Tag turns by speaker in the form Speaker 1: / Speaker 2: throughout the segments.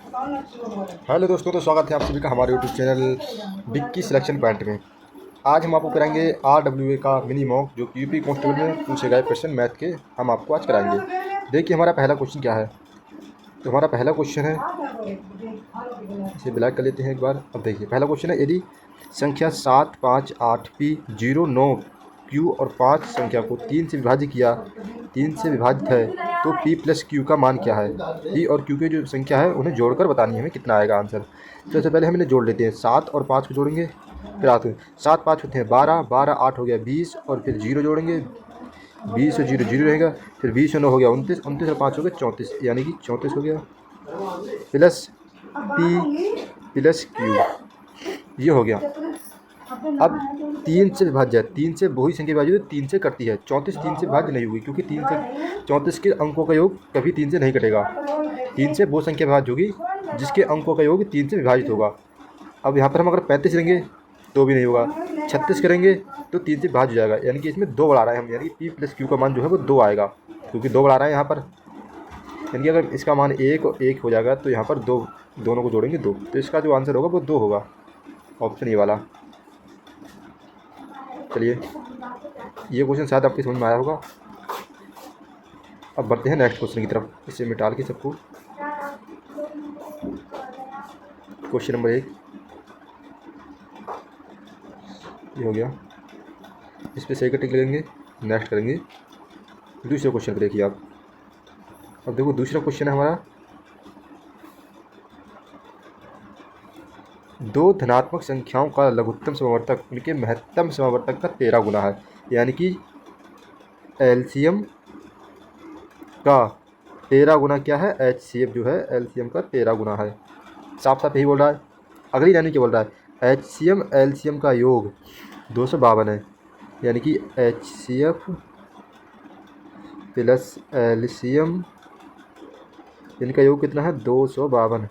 Speaker 1: Hello दोस्तों, तो स्वागत है आप सभी का हमारे YouTube channel Vicky selection point में। आज हम आपको कराएंगे RWA का मिनी मॉक, जो कि यूपी कांस्टेबल में पूछे गए क्वेश्चन मैथ के हम आपको आज कराएंगे। देखिए हमारा पहला क्वेश्चन क्या है। तो हमारा पहला क्वेश्चन है, इसे ब्लैक कर लेते हैं एक बार। अब देखिए पहला क्वेश्चन है, यदि संख्या 7, 5, 8 P 0, 9 Q और 5 संख्या को 3 से विभाजित किया, 3 से विभाजित है, तो P प्लस Q का मान क्या है। P और Q की जो संख्या है उन्हें जोड़कर बतानी है हमें कितना आएगा आंसर। तो सबसे पहले हम इन्हें जोड़ लेते हैं। 7 और 5 को जोड़ेंगे, फिर आते हैं 7 5 होते हैं 12, 12 8 हो गया 20, और फिर 0 जोड़ेंगे, 20 और 0 0 रहेगा, फिर 20 और 9 हो गया 29, 29 और 5 हो गया 34, यानी कि 34 हो गया, प्लस P प्लस Q, ये हो गया। अब 3 से विभाज्य है, 3 से वही संख्या विभाजित है, 3 से कटती है। 34 3 से विभाज्य नहीं होगी, क्योंकि 3 से 34 के अंकों का योग कभी 3 से नहीं कटेगा। 3 से वो संख्या विभाज्य होगी जिसके अंकों का योग 3 से विभाजित होगा। अब यहाँ पर हम अगर 35 लेंगे तो भी नहीं होगा, 36 करेंगे तो 3 से विभाज्य हो जाएगा, यानी कि इसमें 2 बढ़ा रहे हैं हम, यानी कि P प्लस Q का मान जो है वो 2 आएगा, क्योंकि 2 बढ़ा रहे हैं यहाँ पर। यानी कि अगर इसका मान 1 और 1 हो जाएगा तो यहाँ पर 2, दोनों को जोड़ेंगे 2, तो इसका जो आंसर होगा वो 2 होगा, ऑप्शन ए वाला। चलिए ये क्वेश्चन शायद आपकी समझ में आया होगा। अब बढ़ते हैं नेक्स्ट क्वेश्चन की तरफ, इसे मिटा के सबको। क्वेश्चन नंबर 1 ये हो गया, इस पर सही का टिक लगेंगे, नेक्स्ट करेंगे। दूसरे क्वेश्चन को देखिए आप। अब देखो दूसरा क्वेश्चन है हमारा, दो धनात्मक संख्याओं का लघुत्तम समवर्तक उनके महत्तम समवर्तक का 13 गुना है, यानी कि एलसीएम का 13 गुना क्या है, HCF जो है एलसीएम का 13 गुना है। साफ साफ यही बोल रहा है, अगली लाइन क्या बोल रहा है, HCM एलसीएम का योग 252 है, यानी कि HCF प्लस एलसीएम इनका योग कितना है, 252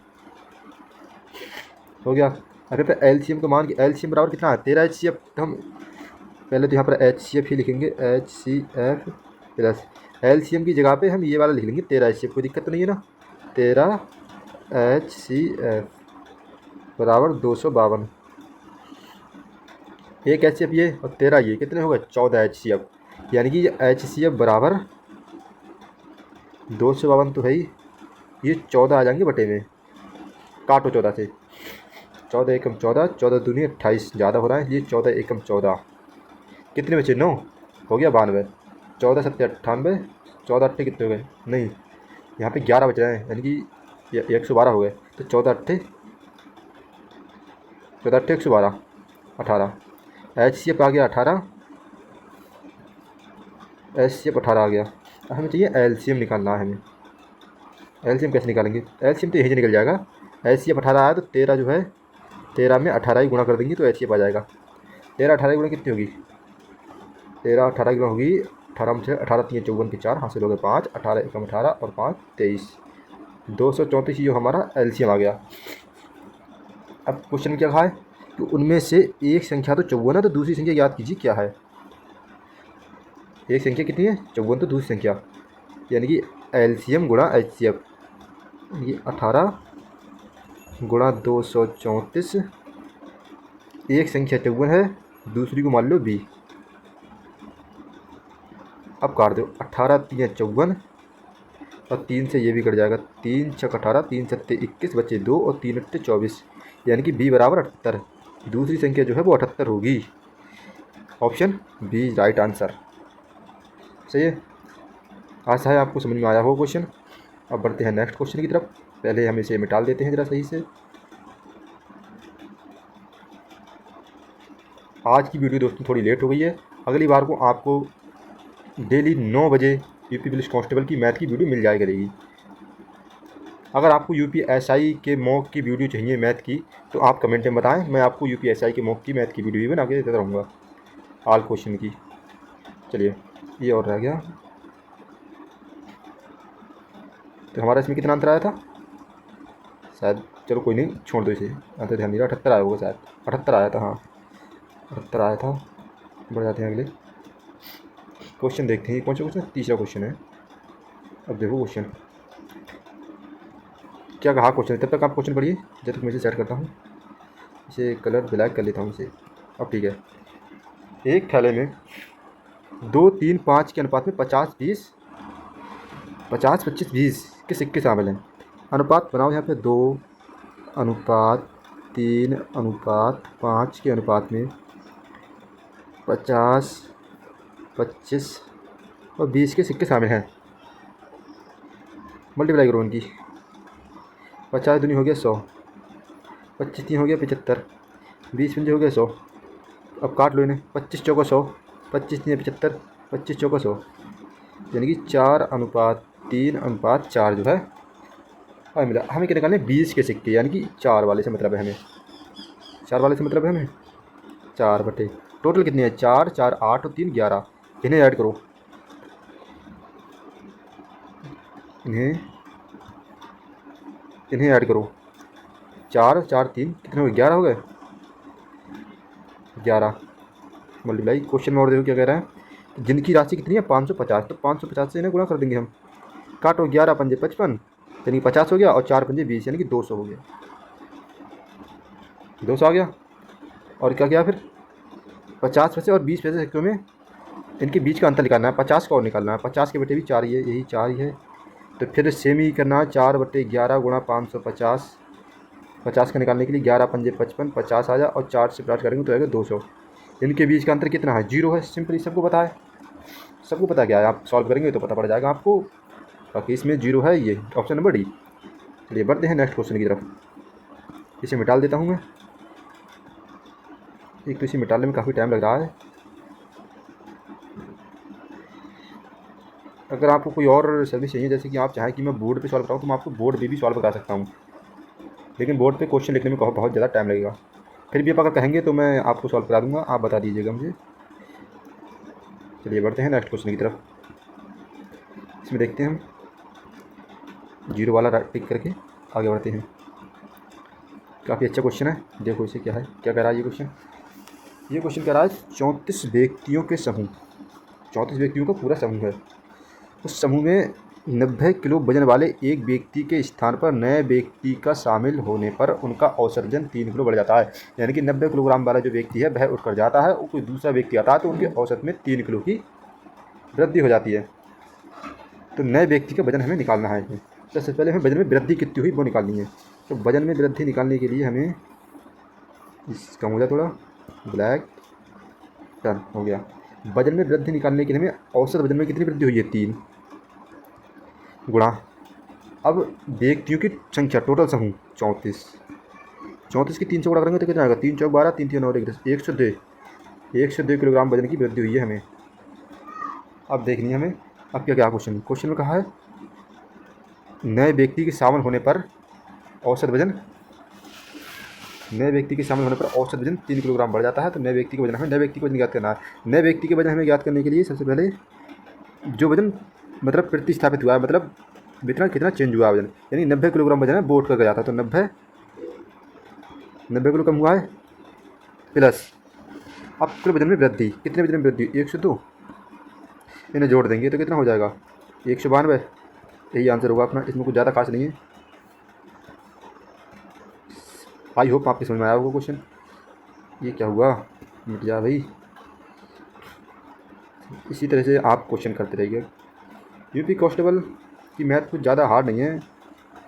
Speaker 1: हो गया। अगर तो एलसीएम का मान कि एलसीएम बराबर कितना है 13 HCF, तो हम पहले तो यहाँ पर HCF ही लिखेंगे, HCF प्लस एलसीएम की जगह पे हम ये वाला लिख लेंगे 13 HCF, कोई दिक्कत तो नहीं है ना। 13 HCF बराबर 252, एक HCF ये और 13 ये, कितने हो गए 14 HCF, यानी कि ये HCF बराबर 252 तो है ही, ये 14 आ जाएंगे बटे में, काटो 14 से, 14 एकम 14, 14 दूनी 28, ज़्यादा हो रहा है, ये 14 एकम 14, कितने बचे 9, हो गया 92, 14 सत्ते 98, 14 अट्ठे कितने हो गए, नहीं यहाँ पे 11 बच रहे हैं, यानी कि 112 हो गए, तो 14 अट्ठे 112, 18, HCF आ गया 18, HCF 18 आ गया। अब हमें चाहिए LCM निकालना है हमें। LCM कैसे निकालेंगे, LCM तो यही से निकल जाएगा, HCF 18 आया तो 13 जो है, 13 में 18 ही गुणा कर देंगे तो HCF आ जाएगा। 13 18 गुणा कितनी होगी, 13 18 गुणा होगी 18 में 18 3 54 की 4, हासिल हो गए 5, 18 एकम 18 और 5 23, 234 ये हमारा LCM आ गया। अब क्वेश्चन में क्या कहा है कि उनमें से एक संख्या तो 54 है, तो दूसरी संख्या याद कीजिए क्या है। एक संख्या कितनी है 54, तो दूसरी संख्या, यानी कि LCM गुणा HCF, ये 18 गुणा 234, एक संख्या 54 है, दूसरी को मान लो B। अब काट दो, 18 3 54 और 3 से ये भी कट जाएगा, 3 6 18, 3 7 21 बचे 2 और 3 8 24, यानी कि B बराबर 78, दूसरी संख्या जो है वो 78 होगी, ऑप्शन B राइट आंसर। सही है, आशा है आपको समझ में आया हो क्वेश्चन। अब बढ़ते हैं नेक्स्ट क्वेश्चन की तरफ, पहले हम इसे मिटाल देते हैं ज़रा सही से। आज की वीडियो दोस्तों थोड़ी लेट हो गई है, अगली बार को आपको डेली 9 बजे यूपी पुलिस कांस्टेबल की मैथ की वीडियो मिल जाया करेगी। अगर आपको UPSI के मॉक की वीडियो चाहिए मैथ की, तो आप कमेंट में बताएं, मैं आपको UPSI के मॉक की मैथ की वीडियो भी बना के देता रहूँगा, ऑल क्वेश्चन की। चलिए ये और रह गया, तो हमारा इसमें कितना अंतर आया था शायद, चलो कोई नहीं छोड़ दो इसे, अंतर ध्यान दिया 78 आया होगा शायद, 78 आया था, हाँ 78 आया था। बढ़ जाते हैं अगले क्वेश्चन, देखते हैं कौन सा क्वेश्चन, तीसरा क्वेश्चन है। अब देखो क्वेश्चन, क्या कहा क्वेश्चन, तब तक आप क्वेश्चन पढ़िए जब तक मैं इसे सेट करता हूँ। इसे कलर ब्लैक कर लेता हूँ इसे। अब ठीक है, एक थैले में 2, 3, 5 के अनुपात में 50, 20, 50, 25, 20 के सिक्के शामिल हैं। अनुपात बनाओ यहाँ पे 2:3:5 के अनुपात में 50, 25 और 20 के सिक्के शामिल हैं। मल्टीप्लाई करो उनकी। 50 दूनी हो गया 100, 25 3 हो गया 75, 20 पंजे हो गया 100। अब काट लो इन्हें। 25 चौका 100, 25 3 75, 25 चौका 100, यानी कि 4:3:4 जो है हमें मिला। हमें क्या निकालने 20 के सिक्के, यानी कि 4 वाले से मतलब है हमें, 4 वाले से मतलब है हमें 4 बटे टोटल कितने हैं 4, 4 8 और 3 11। इन्हें ऐड करो, इन्हें ऐड करो। 4 4 3 कितने हो गए 11 हो गए। 11 मल्टीप्लाई। क्वेश्चन में और देखो क्या कह रहा है, जिनकी राशि कितनी है 550, तो 550 से इन्हें गुणा कर देंगे हम। काटो 11 पंजे 55, यानी 50 हो गया, और 4 पंजे 20, यानी कि 200 हो गया। 200 आ गया। और क्या किया फिर 50 पैसे और 20 पैसे सिक्कों में इनके बीच का अंतर निकालना है। 50 का और निकालना है। 50 के बटे भी 4 ही है, यही 4 ही है, तो फिर सेम ही करना है। 4/11 गुणा 550, 50 का निकालने के लिए 11 पंजे 55, 50 आ जाए और 4 से प्लस करेंगे तो आएगा 200। इनके बीच का अंतर कितना है 0 है। सिंपली सबको पता है, सबको पता क्या है, आप सॉल्व करेंगे तो पता पड़ जाएगा आपको। बाकी इसमें 0 है, ये ऑप्शन नंबर डी। चलिए बढ़ते हैं नेक्स्ट क्वेश्चन की तरफ। इसे मिटा देता हूँ मैं, एक तो इसे मिटाने में काफ़ी टाइम लग रहा है। अगर आपको कोई और सर्विस चाहिए, जैसे कि आप चाहें कि मैं बोर्ड पे सॉल्व कराऊँ, तो मैं आपको बोर्ड पे भी सॉल्व करा सकता हूँ, लेकिन बोर्ड पे क्वेश्चन लिखने में बहुत ज़्यादा टाइम लगेगा। फिर भी आप अगर कहेंगे तो मैं आपको सॉल्व करा दूँगा, आप बता दीजिएगा मुझे। चलिए बढ़ते हैं नेक्स्ट क्वेश्चन की तरफ। इसमें देखते हैं हम 0 वाला टिक करके आगे बढ़ते हैं। काफ़ी अच्छा क्वेश्चन है, देखो इसे क्या है, क्या कह रहा है ये क्वेश्चन। ये क्वेश्चन कह रहा है 34 व्यक्तियों के समूह, 34 व्यक्तियों का पूरा समूह है। उस समूह में 90 किलो वजन वाले एक व्यक्ति के स्थान पर नए व्यक्ति का शामिल होने पर उनका औसत वजन 3 किलो बढ़ जाता है। यानी कि 90 किलोग्राम वाला जो व्यक्ति है वह उठकर जाता है और कोई दूसरा व्यक्ति आता है तो उनके औसत में 3 किलो की वृद्धि हो जाती है। तो नए व्यक्ति का वजन हमें निकालना है। तो सबसे पहले हमें वजन में वृद्धि कितनी हुई वो निकालनी है। तो वजन में वृद्धि निकालने के लिए हमें कम हो जाए थोड़ा, ब्लैक टन हो गया। वजन में वृद्धि निकालने के लिए हमें औसत वजन में कितनी वृद्धि हुई है 3 गुणा, अब व्यक्तियों की संख्या टोटल समूह 34, 34 की 3 से गुणा करेंगे तो कितना आएगा 3 चौक 12, 3 3 9 102 किलोग्राम वजन की वृद्धि हुई है हमें। अब देखनी है हमें, अब क्या क्वेश्चन में कहा है नए व्यक्ति के शामिल होने पर औसत वजन, नए व्यक्ति के शामिल होने पर औसत वजन 3 किलोग्राम बढ़ जाता है। तो नए व्यक्ति का वजन हमें, नए व्यक्ति का वजन ज्ञात करना है। नए व्यक्ति के वजन हमें ज्ञात करने के लिए सबसे पहले जो वजन मतलब प्रतिस्थापित हुआ है, मतलब कितना चेंज हुआ है वजन, यानी 90 किलोग्राम वजन है वो उठ कर गया था, तो 90 किलो कम हुआ है प्लस अब कुल वजन में वृद्धि, कितने वजन में वृद्धि 102, इन्हें जोड़ देंगे तो कितना हो जाएगा 192। यही आंसर होगा अपना, इसमें कुछ ज़्यादा खास नहीं है। आई होप आपके समझ में आया होगा क्वेश्चन। ये क्या हुआ, मिट जा भाई। इसी तरह से आप क्वेश्चन करते रहिए। यूपी कांस्टेबल की मैथ कुछ ज़्यादा हार्ड नहीं है,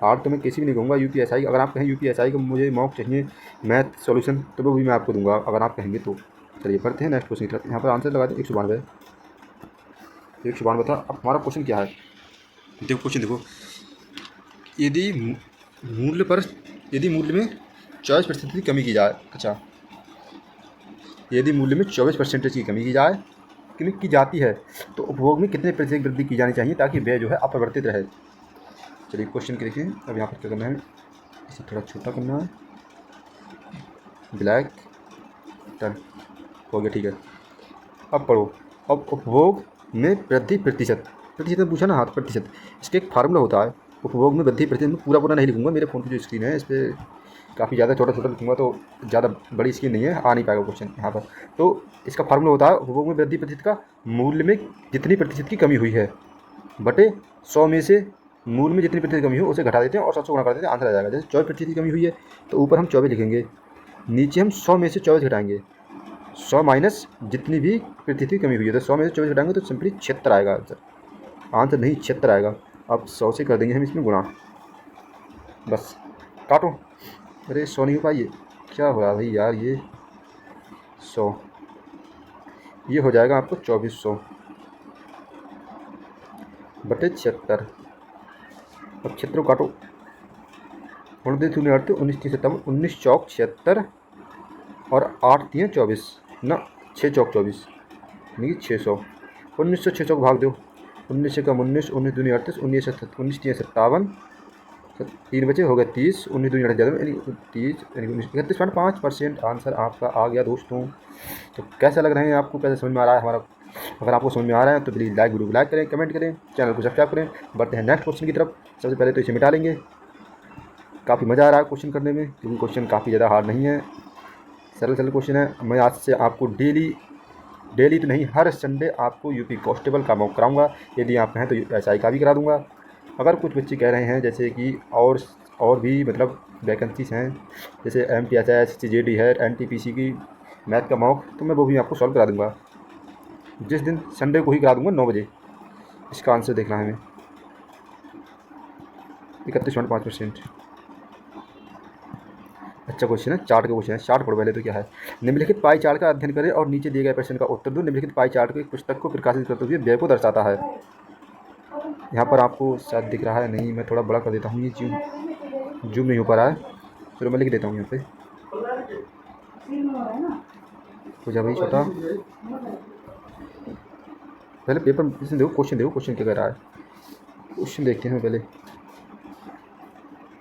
Speaker 1: हार्ड तो मैं किसी भी नहीं कहूँगा। यूपीएसआई, अगर आप कहें यूपीएसआई का मुझे मॉक चाहिए मैथ सॉल्यूशन तो वो भी मैं आपको दूंगा अगर आप कहेंगे तो। चलिए बढ़ते हैं नेक्स्ट क्वेश्चन की तरफ। यहाँ पर आंसर लगा दें 192, 192 था। अब हमारा क्वेश्चन क्या है, देखो क्वेश्चन देखो, यदि मूल्य में 24% की कमी की जाए, अच्छा यदि मूल्य में 24% की कमी की जाती है तो उपभोग में कितने प्रतिशत वृद्धि की जानी चाहिए ताकि व्यय जो है अपरिवर्तित रहे। चलिए क्वेश्चन के देखिए। अब यहाँ पर क्या करना है, इसे थोड़ा छोटा करना है, ब्लैक टन हो गया, ठीक है। अब पढ़ो, अब उपभोग में वृद्धि प्रतिशत में पूछा ना, हाथ प्रतिशत, इसका एक फार्मूला होता है उपभोग में वृद्धि प्रतिशत। में पूरा नहीं लिखूंगा, मेरे फ़ोन की जो स्क्रीन है इस पर काफ़ी ज़्यादा छोटा लिखूंगा तो ज़्यादा बड़ी स्क्रीन नहीं है, आ नहीं पाएगा क्वेश्चन यहाँ पर। तो इसका फार्मूला होता है उपभोग में वृद्धि प्रतिशत का मूल्य में जितनी प्रतिशत की कमी हुई है बटे 100 में से मूल में जितनी प्रतिशत कमी हो उसे घटा देते हैं और 100 गुणा कर देते हैं, आंसर आ जाएगा। जैसे 24% की कमी हुई है तो ऊपर हम 24 लिखेंगे, नीचे हम 100 में से 24 घटाएंगे, 100 माइनस जितनी भी प्रतिशत की कमी हुई है, तो 100 में से 24 घटाएंगे तो सिंपली 76 आएगा आंसर। आंसर नहीं 76 आएगा। अब 100 से कर देंगे हम इसमें गुणा, बस काटो। अरे 100 नहीं हो पाई, क्या हो रहा है भाई यार, ये 100 ये हो जाएगा आपको 2400 बटे 76। अब 76 काटो, 19 शून्य 8 19 3 57 19 चौक 76 और 8 3 24 ना 6 चौक 24 नहीं 600। 1900 6 चौक भाग दो, 19 से कम 19 19 दूनी 38 19 से 19 3 57 3 बचे हो गए 30 19 दूनी 38 यानी 30 यानी 31.5% आंसर आपका आ गया दोस्तों। तो कैसा लग रहे हैं आपको, कैसे समझ में आ रहा है हमारा? अगर आपको समझ में आ रहा है तो प्लीज़ वीडियो को लाइक करें, कमेंट करें, चैनल को सब्सक्राइब करें। बढ़ते हैं नेक्स्ट क्वेश्चन की तरफ। सबसे पहले तो इसे मिटा लेंगे। काफ़ी मज़ा आ रहा है क्वेश्चन करने में, क्योंकि क्वेश्चन काफ़ी ज़्यादा हार्ड नहीं है, सरल सरल क्वेश्चन है। मैं आज से आपको डेली तो नहीं, हर संडे आपको यूपी कांस्टेबल का मॉक कराऊंगा। यदि आप कहें तो एसआई का भी करा दूंगा। अगर कुछ बच्चे कह रहे हैं जैसे कि और भी मतलब वैकेंसीज हैं, जैसे MTSS CJD है, NTPC की मैथ का मॉक, तो मैं वो भी आपको सॉल्व करा दूंगा। जिस दिन संडे को ही करा दूंगा 9 बजे। इसका आंसर देखना है हमें 31.5%। अच्छा क्वेश्चन है, चार्ट का क्वेश्चन है। चार्ट पढ़ो पहले तो क्या है। निम्नलिखित पाई चार्ट का अध्ययन करें और नीचे दिए गए प्रश्न का उत्तर दो। निम्नलिखित पाई चार्ट को एक पुस्तक को प्रकाशित करते हुए व्यय को दर्शाता है। यहाँ पर आपको शायद दिख रहा है, नहीं मैं थोड़ा बड़ा कर देता हूँ, ये जूम नहीं हो पा रहा है, चलो मैं लिख देता हूँ यहाँ पे, हो जा भाई छोटा। पहले पेपर देखो, क्वेश्चन क्या कह रहा है। क्वेश्चन देखते हैं पहले,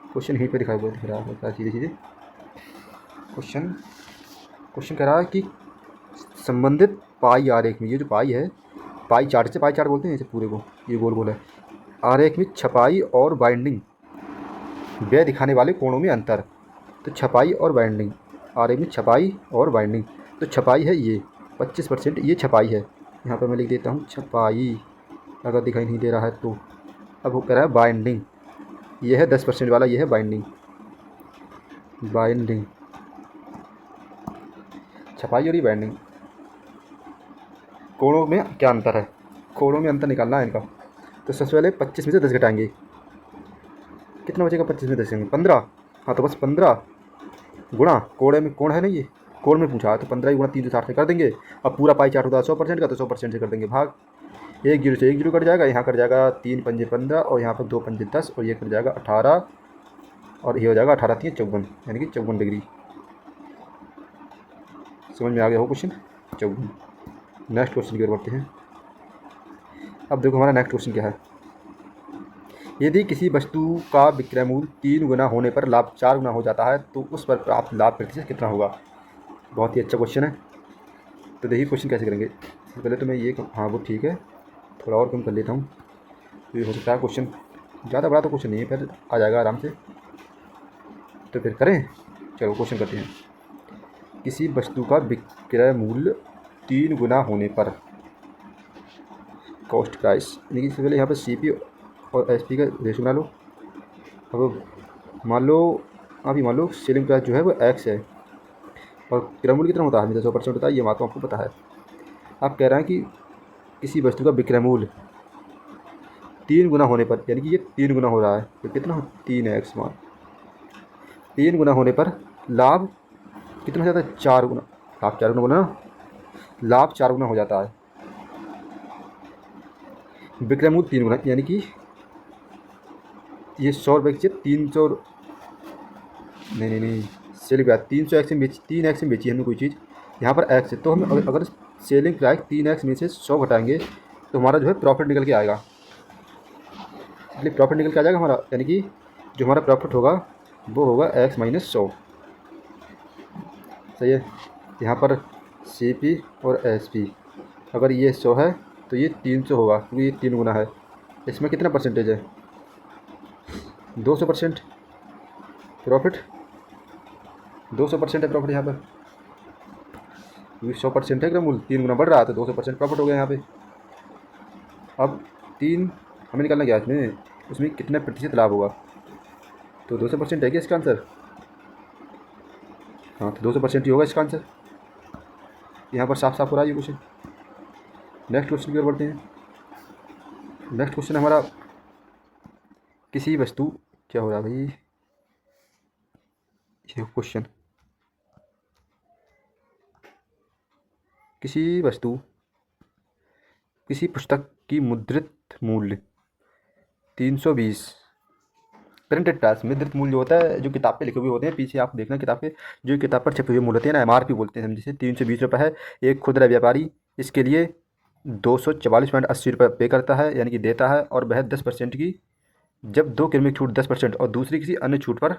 Speaker 1: क्वेश्चन यहीं पे दिख रहा है सीधे क्वेश्चन कह रहा है कि संबंधित पाई आरेख में, ये जो पाई है, पाई चार्ट से पाई चार्ट बोलते हैं इसे पूरे को, ये गोल गोल है। आरेख में छपाई और बाइंडिंग व्यय दिखाने वाले कोणों में अंतर। तो छपाई और बाइंडिंग, आरेख में छपाई और बाइंडिंग, तो छपाई है ये 25%, ये छपाई है। यहाँ पर मैं लिख देता हूँ छपाई, अगर दिखाई नहीं दे रहा है तो। अब वो कह रहा है बाइंडिंग, ये है 10% वाला, ये है बाइंडिंग। छपाई और ये बाइंडिंग, कोणों में क्या अंतर है, कोणों में अंतर निकालना है इनका। तो सबसे पहले 25 में से 10 घटाएंगे, कितना बचेगा 25 में 10 में 15। हाँ तो बस 15 गुणा, कोण है ना, ये कोण में पूछा है, तो 15 गुणा 360 से कर देंगे। अब पूरा पाई चार्ट होता है 100% का, तो 100% से कर देंगे भाग। 1 जीरो से 1 जीरो कट जाएगा, यहाँ कट जाएगा 3 पंजे 15 और यहाँ पर 2 पंजे 10 और ये कट जाएगा 18 और ये हो जाएगा 18 3 54, यानी कि 54 डिग्री। समझ में आ गया हो क्वेश्चन 54। नेक्स्ट क्वेश्चन की ओर बढ़ते हैं। अब देखो हमारा नेक्स्ट क्वेश्चन क्या है। यदि किसी वस्तु का विक्रय मूल्य 3 गुना होने पर लाभ 4 गुना हो जाता है तो उस पर प्राप्त लाभ प्रतिशत कितना होगा? बहुत ही अच्छा क्वेश्चन है। तो देखिए क्वेश्चन कैसे करेंगे। पहले तो मैं ये हाँ वो ठीक है, थोड़ा और कम कर लेता हूँ, तो ये हो सकता है क्वेश्चन ज़्यादा बड़ा तो क्वेश्चन नहीं है, फिर आ जाएगा आराम से। तो फिर करें, चलो क्वेश्चन करते हैं। किसी वस्तु का विक्रय मूल्य 3 गुना होने पर, कॉस्ट प्राइस, यानी कि पहले यहाँ पर CP और SP का रेशो बना लो। अब मान लो सेलिंग प्राइस जो है वो X है और विक्रय मूल्य कितना होता है, हमेशा 100% होता है, ये बात तो आपको पता है। आप कह रहे हैं कि किसी वस्तु का विक्रय मूल्य 3 गुना होने पर, यानी कि ये 3 गुना हो रहा है, तो कितना 3X मान 3 गुना होने पर लाभ कितना हो जाता है 4 गुना। लाभ 4 गुना बोला ना, लाभ 4 गुना हो जाता है। विक्रय मूल्य 3 गुना, यानी कि ये 100 रुपये की चीज़ 300, नहीं सेलिंग प्राइस 300X में बेची, 3X में बेची हमने कोई चीज़, यहाँ पर X है, तो हम अगर सेलिंग प्राइस 3X में से 100 घटाएंगे तो हमारा जो है प्रॉफिट निकल के आएगा। इसलिए प्रॉफिट निकल के आ जाएगा हमारा, यानी कि जो हमारा प्रॉफिट होगा वो होगा X माइनस 100। सही है। यहाँ पर CP और SP, अगर ये 100 है तो ये 300 होगा, क्योंकि ये 3 गुना है। इसमें कितना परसेंटेज है 200% प्रॉफिट, 200% है प्रॉफिट यहाँ पर, क्योंकि 100% है विक्रय मूल्य, 3 गुना बढ़ रहा है तो 200% प्रॉफिट हो गया यहाँ पे। अब 3 हमें निकालना क्या है इसमें, उसमें कितना प्रतिशत लाभ होगा। तो 200% है क्या इसका आंसर? हाँ, तो 200% ही होगा इसका आंसर। यहाँ पर साफ साफ हो रहा है ये क्वेश्चन। नेक्स्ट क्वेश्चन की ओर बढ़ते हैं। नेक्स्ट क्वेश्चन हमारा किसी वस्तु, क्या हो रहा है भाई, ये क्वेश्चन किसी वस्तु, किसी पुस्तक की मुद्रित मूल्य 320 प्रिंटेड प्राइस। मुद्रित मूल्य जो होता है, जो किताब पे लिखे हुए होते हैं, पीछे आप देखना किताब पे जो किताब पर छपे हुए मूल्य होते हैं ना, MRP बोलते हैं हम जिसे, 320 रुपये है। एक खुदरा व्यापारी इसके लिए 244.80 रुपये पे करता है, यानी कि देता है, और वह 10% की, जब 2 क्रमिक छूट 10% और दूसरी किसी अन्य छूट पर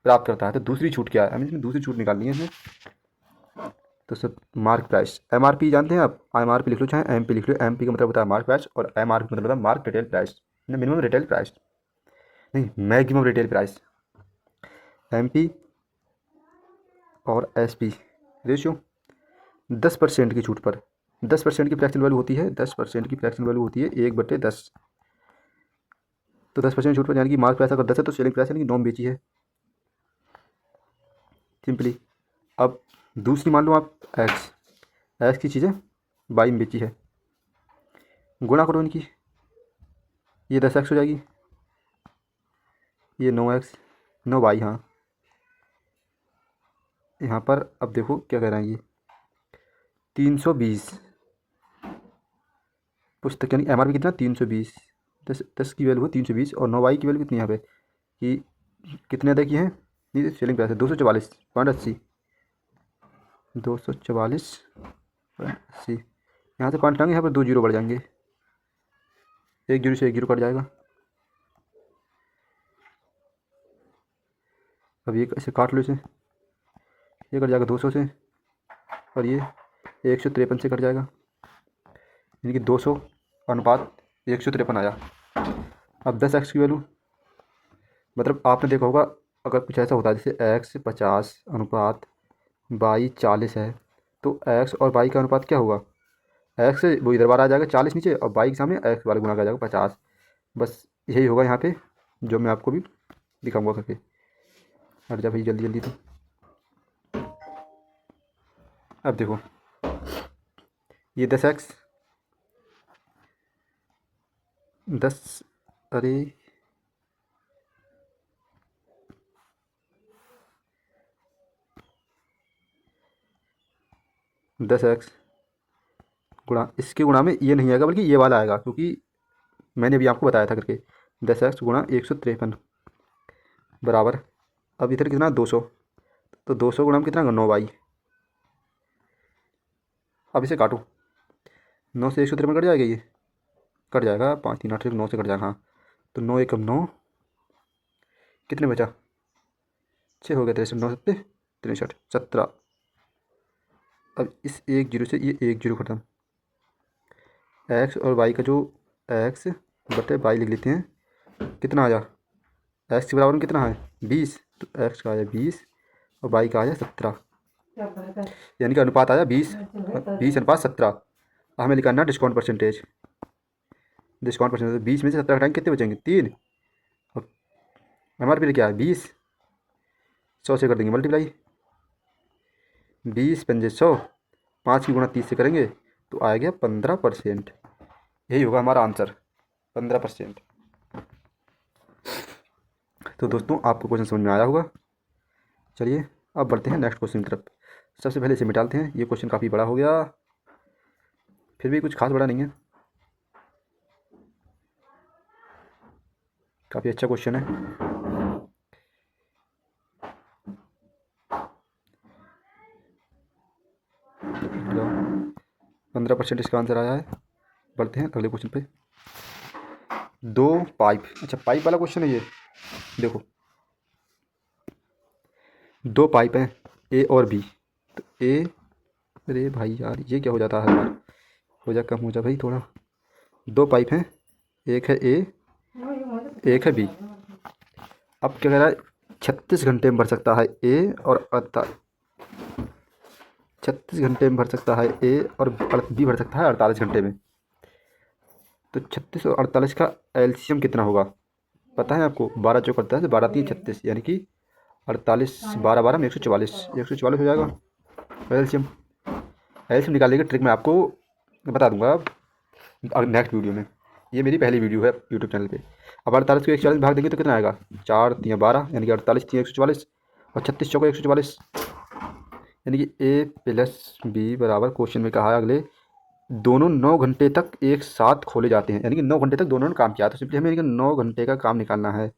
Speaker 1: प्राप्त करता है। तो दूसरी छूट क्या है, हमें इसमें दूसरी छूट निकालनी है इसमें। तो सब मार्क प्राइस, MRP जानते हैं आप, MRP लिख लो चाहे MP लिख लो। MP का मतलब होता है मार्क प्राइस और MRP का मतलब होता है mark retail price, minimum retail price, नहीं मैक्सिमम रिटेल प्राइस। MP और SP रेशियो 10% की छूट पर, 10% की फ्रैक्शन वैल्यू होती है, 10% की फ्रैक्शन वैल्यू होती है 1/10। तो 10% छूट पर, यानी कि मार्क प्राइस अगर 10 है तो सेलिंग प्राइस यानी कि नॉम बेची है सिंपली। अब दूसरी मान लो आप एक्स की चीज़ें बाई में बेची है, गुणा करो इनकी, ये 10x हो जाएगी, ये 9x 9y। हाँ, यहाँ पर अब देखो क्या कह रहे हैं, ये 320 पुस्तक, यानी MRP कितना 320, 10 की वैल्यू है 320, और 9y की वैल्यू कितनी यहाँ पे कि कितने अदा किए हैं, ये सेलिंग प्राइस है 244.80, 244.80। यहाँ से 5 टांगे, यहाँ पर 2 जीरो बढ़ जाएंगे, 1 जीरो से 1 जीरो कट जाएगा। अब ये ऐसे काट लो इसे, ये कट जाएगा 200 से, और ये 153 से कट जाएगा, यानी कि 200 अनुपात 153 आया। अब 10x की वैल्यू, मतलब आपने देखा होगा अगर कुछ ऐसा होता है जैसे x 50 अनुपात y 40 है, तो x और y का अनुपात क्या होगा, x वो इधर बार आ जाएगा 40 नीचे, और y के सामने x वाला गुना कर जाएगा 50। बस यही होगा यहाँ पे, जो मैं आपको भी दिखाऊंगा करके। हट जा भाई जल्दी जल्दी। तो अब देखो ये 10x 10, अरे 10x गुणा, इसके गुणा में ये नहीं आएगा बल्कि ये वाला आएगा, क्योंकि मैंने अभी आपको बताया था करके 10x गुणा 153 बराबर, अब इधर कितना 200, तो 200 गुणा में कितना 9y। अब इसे काटो, 9 से 153 कट जाएगा, ये कट जाएगा, 5 3 8 9 से कट जाएगा। हाँ, तो 9 1 9, कितने बचा 6 हो गया, 63 9 7 63 17। अब इस 1 जीरो से ये 1 जीरो खत्म, x और y का जो x बटे y लिख लेते हैं, कितना आया, x के बराबर में कितना है 20, तो x का आया 20 और y का आया 17, यानी कि अनुपात आया 20:17। हमें निकालना डिस्काउंट परसेंटेज, डिस्काउंट परसेंटेज 20 में से 17 घटाएंगे कितने बचेंगे 3, और MRP क्या है 20, 100 से कर देंगे मल्टीप्लाई, 20 पंजे 100, 5 की गुणा 30 से करेंगे तो आ गया 15%। यही होगा हमारा आंसर 15%। तो दोस्तों आपको क्वेश्चन समझ में आया होगा। चलिए अब बढ़ते हैं नेक्स्ट क्वेश्चन की तरफ। सबसे पहले इसे मिटाते हैं, ये क्वेश्चन काफ़ी बड़ा हो गया, फिर भी कुछ खास बड़ा नहीं है, काफ़ी अच्छा क्वेश्चन है। चलो 15% इसका आंसर आया है। बढ़ते हैं अगले क्वेश्चन पे। 2 पाइप, अच्छा पाइप वाला क्वेश्चन है ये। देखो 2 पाइप हैं A और B, तो A, अरे भाई यार ये क्या हो जाता है यार, हो जा कम हो जा भाई थोड़ा। 2 पाइप हैं, एक है A एक है B। अब क्या कह रहा है 36 घंटे में भर सकता है A और 36 घंटे में भर सकता है A और B भर सकता है 48 घंटे में। तो 36 और 48 का एलसीएम कितना होगा, पता है आपको? 12 चौक 48, 12 3 36, यानी कि 48, 12 12 में 144, 144 हो जाएगा। एलसीएम एलसीएम निकालने की ट्रिक मैं आपको बता दूंगा अब नेक्स्ट वीडियो में। ये मेरी पहली वीडियो है यूट्यूब चैनल पे। अब 48 को 144 भाग देंगे तो कितना आएगा? 4 3 12, यानी कि 48 3 144, और 36 चौको 144, यानी कि ए प्लस बी बराबर, क्वेश्चन में कहा है अगले दोनों 9 घंटे तक एक साथ खोले जाते हैं, यानी कि 9 घंटे तक दोनों ने काम किया। तो सिंपली हमें 9 घंटे का काम निकालना है।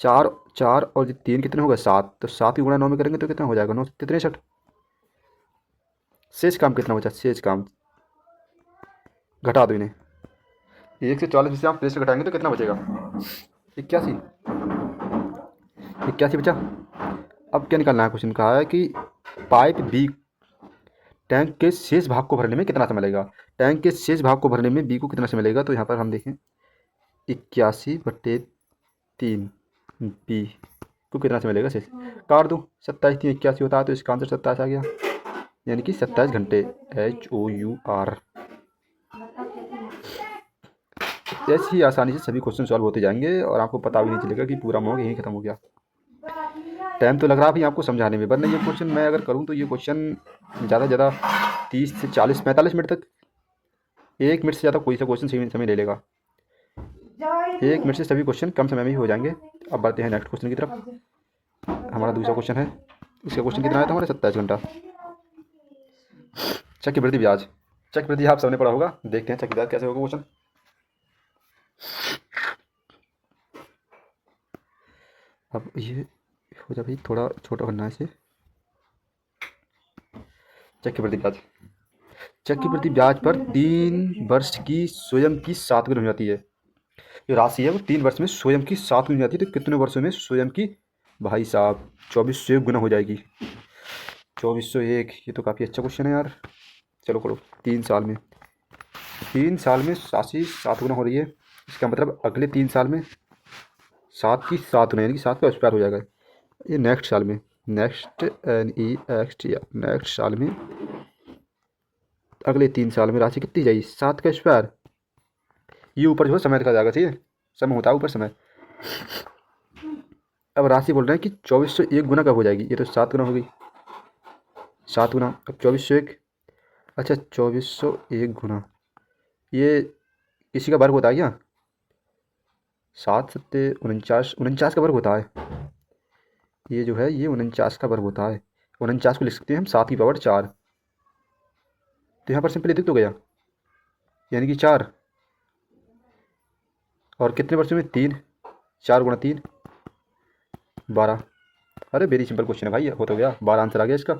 Speaker 1: 4 4 और 3 कितने हो गए? 7। तो 7 की गुणा 9 में करेंगे तो कितना हो जाएगा? 9 63। शेष काम कितना बचा? शेष काम घटा दो इन्हें। 144 में से आप 63 घटाएंगे तो कितना बचेगा? 81। 81 बचा। अब क्या निकालना है? क्वेश्चन कहा है कि पाइप बी टैंक के शेष भाग को भरने में कितना समय लगेगा? टैंक के शेष भाग को भरने में बी को कितना समय लगेगा? तो यहाँ पर हम देखें 81/3 बी को कितना समय लगेगा शेष, काट दो। 27 3 81 होता है, तो इसका आंसर 27 आ गया, यानी कि 27 घंटे। HOUR। ऐसे ही आसानी से सभी क्वेश्चन सॉल्व होते जाएंगे और आपको पता भी नहीं चलेगा कि पूरा मॉक यहीं खत्म हो गया। टाइम तो लग रहा भी आपको समझाने में, वरना ये क्वेश्चन मैं अगर करूँ तो ये क्वेश्चन ज़्यादा से ज़्यादा 30 से 40 45 मिनट तक, 1 मिनट से ज़्यादा कोई सा क्वेश्चन समय ले लेगा। 1 मिनट से सभी क्वेश्चन कम समय में ही हो जाएंगे। अब बढ़ते हैं नेक्स्ट क्वेश्चन की तरफ। हमारा दूसरा क्वेश्चन है, इसका क्वेश्चन कितना आया था हमारे? 27 घंटा। चक्रवृद्धि ब्याज। चक्रवृद्धि आप सबने पढ़ा होगा, देखते हैं चक्रवृद्धि ब्याज कैसे होगा क्वेश्चन। अब ये हो जा भाई, थोड़ा छोटा करना है इसे। चक्रवृद्धि ब्याज। चक्रवृद्धि ब्याज पर 3 वर्ष की स्वयं की 7 गुना हो जाती है। जो राशि है वो 3 वर्ष में स्वयं की 7 गुना हो जाती है। तो कितने वर्षों में स्वयं की? भाई साहब 2401 गुना हो जाएगी। 2401, ये तो काफ़ी अच्छा क्वेश्चन है यार। चलो करो। 3 साल में, 3 साल में राशि 7 गुना हो रही है। इसका मतलब अगले 3 साल में 7 की 7 गुना, यानी कि 7 का स्क्वायर हो जाएगा। ये नेक्स्ट साल में, नेक्स्ट साल में, अगले 3 साल में राशि कितनी जाएगी? 7 का स्क्वायर। ये ऊपर जो है समय लिखा जाएगा, ठीक है, समय होता है ऊपर समय। अब राशि बोल रहे हैं कि 2401 गुना कब हो जाएगी? ये तो 7 गुना हो गई, 7 गुना। अब 2401, अच्छा 2401 गुना, ये किसी का वर्ग होता है क्या? 7 7 49, 49 का वर्ग होता है। ये जो है ये 49 का वर्ग होता है। 49 को लिख सकते हैं हम 7 की पावर 4। तो यहाँ पर सिंपली लिख तो गया, यानी कि 4। और कितने वर्षों में? 3। 4 गुणा 3 12। अरे वेरी सिंपल क्वेश्चन है भाई, हो तो गया, 12 आंसर आ गया इसका।